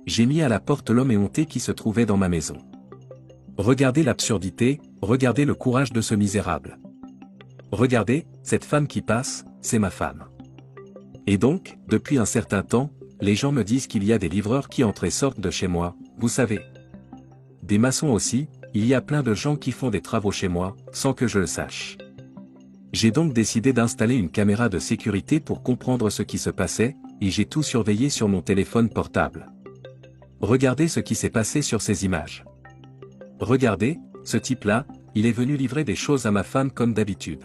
J'ai mis à la porte l'homme éhonté qui se trouvait dans ma maison. Regardez l'absurdité, regardez le courage de ce misérable. Regardez, cette femme qui passe, c'est ma femme. Et donc, depuis un certain temps, les gens me disent qu'il y a des livreurs qui entrent et sortent de chez moi, vous savez. Des maçons aussi, il y a plein de gens qui font des travaux chez moi, sans que je le sache. J'ai donc décidé d'installer une caméra de sécurité pour comprendre ce qui se passait, et j'ai tout surveillé sur mon téléphone portable. Regardez ce qui s'est passé sur ces images. Regardez, ce type-là, il est venu livrer des choses à ma femme comme d'habitude.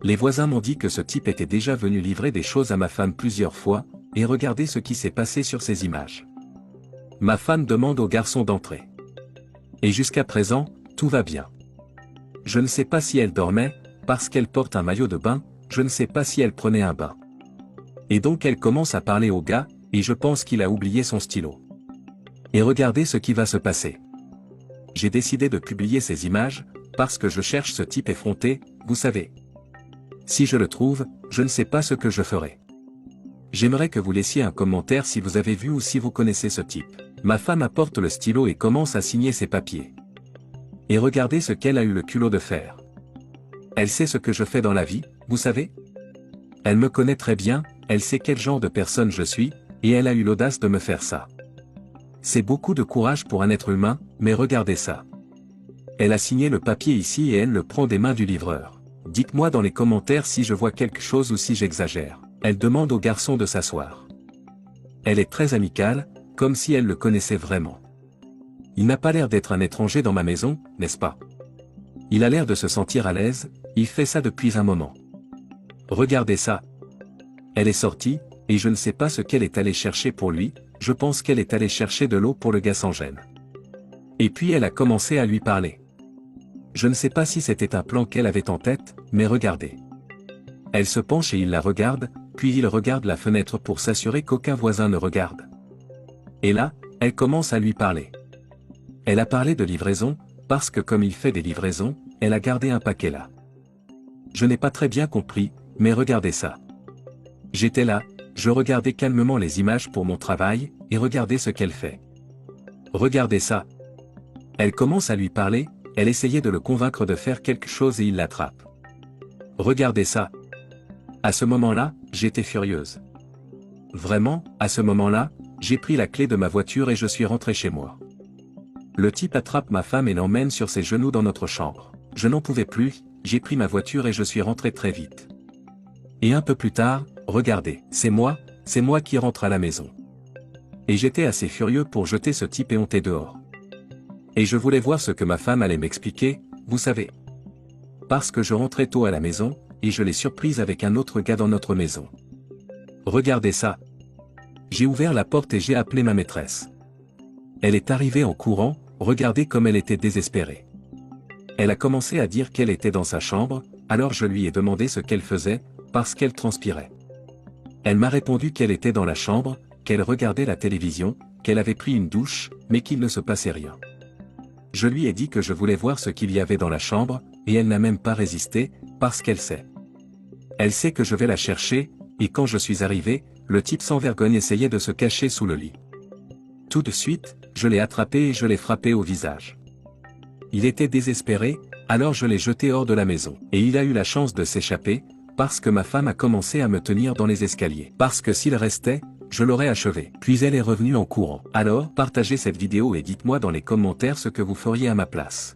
Les voisins m'ont dit que ce type était déjà venu livrer des choses à ma femme plusieurs fois, et regardez ce qui s'est passé sur ces images. Ma femme demande au garçon d'entrer. Et jusqu'à présent, tout va bien. Je ne sais pas si elle dormait, parce qu'elle porte un maillot de bain, je ne sais pas si elle prenait un bain. Et donc elle commence à parler au gars, et je pense qu'il a oublié son stylo. Et regardez ce qui va se passer. J'ai décidé de publier ces images, parce que je cherche ce type effronté, vous savez. Si je le trouve, je ne sais pas ce que je ferai. J'aimerais que vous laissiez un commentaire si vous avez vu ou si vous connaissez ce type. Ma femme apporte le stylo et commence à signer ses papiers. Et regardez ce qu'elle a eu le culot de faire. Elle sait ce que je fais dans la vie, vous savez? Elle me connaît très bien, elle sait quel genre de personne je suis, et elle a eu l'audace de me faire ça. C'est beaucoup de courage pour un être humain, mais regardez ça. Elle a signé le papier ici et elle le prend des mains du livreur. Dites-moi dans les commentaires si je vois quelque chose ou si j'exagère. Elle demande au garçon de s'asseoir. Elle est très amicale, comme si elle le connaissait vraiment. Il n'a pas l'air d'être un étranger dans ma maison, n'est-ce pas? Il a l'air de se sentir à l'aise, il fait ça depuis un moment. Regardez ça. Elle est sortie, et je ne sais pas ce qu'elle est allée chercher pour lui, je pense qu'elle est allée chercher de l'eau pour le gars sans gêne. Et puis elle a commencé à lui parler. Je ne sais pas si c'était un plan qu'elle avait en tête, mais regardez. Elle se penche et il la regarde, puis il regarde la fenêtre pour s'assurer qu'aucun voisin ne regarde. Et là, elle commence à lui parler. Elle a parlé de livraison, parce que comme il fait des livraisons, elle a gardé un paquet là. Je n'ai pas très bien compris, mais regardez ça. J'étais là, je regardais calmement les images pour mon travail, et regardez ce qu'elle fait. Regardez ça. Elle commence à lui parler, elle essayait de le convaincre de faire quelque chose et il l'attrape. Regardez ça. À ce moment-là, j'étais furieuse. Vraiment, à ce moment-là, j'ai pris la clé de ma voiture et je suis rentré chez moi. Le type attrape ma femme et l'emmène sur ses genoux dans notre chambre. Je n'en pouvais plus, j'ai pris ma voiture et je suis rentré très vite. Et un peu plus tard, regardez, c'est moi qui rentre à la maison. Et j'étais assez furieux pour jeter ce type éhonté dehors. Et je voulais voir ce que ma femme allait m'expliquer, vous savez. Parce que je rentrais tôt à la maison, et je l'ai surprise avec un autre gars dans notre maison. Regardez ça. J'ai ouvert la porte et j'ai appelé ma maîtresse. Elle est arrivée en courant, regardez comme elle était désespérée. Elle a commencé à dire qu'elle était dans sa chambre, alors je lui ai demandé ce qu'elle faisait, parce qu'elle transpirait. Elle m'a répondu qu'elle était dans la chambre, qu'elle regardait la télévision, qu'elle avait pris une douche, mais qu'il ne se passait rien. Je lui ai dit que je voulais voir ce qu'il y avait dans la chambre, et elle n'a même pas résisté, parce qu'elle sait. Elle sait que je vais la chercher, et quand je suis arrivé, le type sans vergogne essayait de se cacher sous le lit. Tout de suite, je l'ai attrapé et je l'ai frappé au visage. Il était désespéré, alors je l'ai jeté hors de la maison. Et il a eu la chance de s'échapper, parce que ma femme a commencé à me tenir dans les escaliers. Parce que s'il restait, je l'aurais achevé. Puis elle est revenue en courant. Alors, partagez cette vidéo et dites-moi dans les commentaires ce que vous feriez à ma place.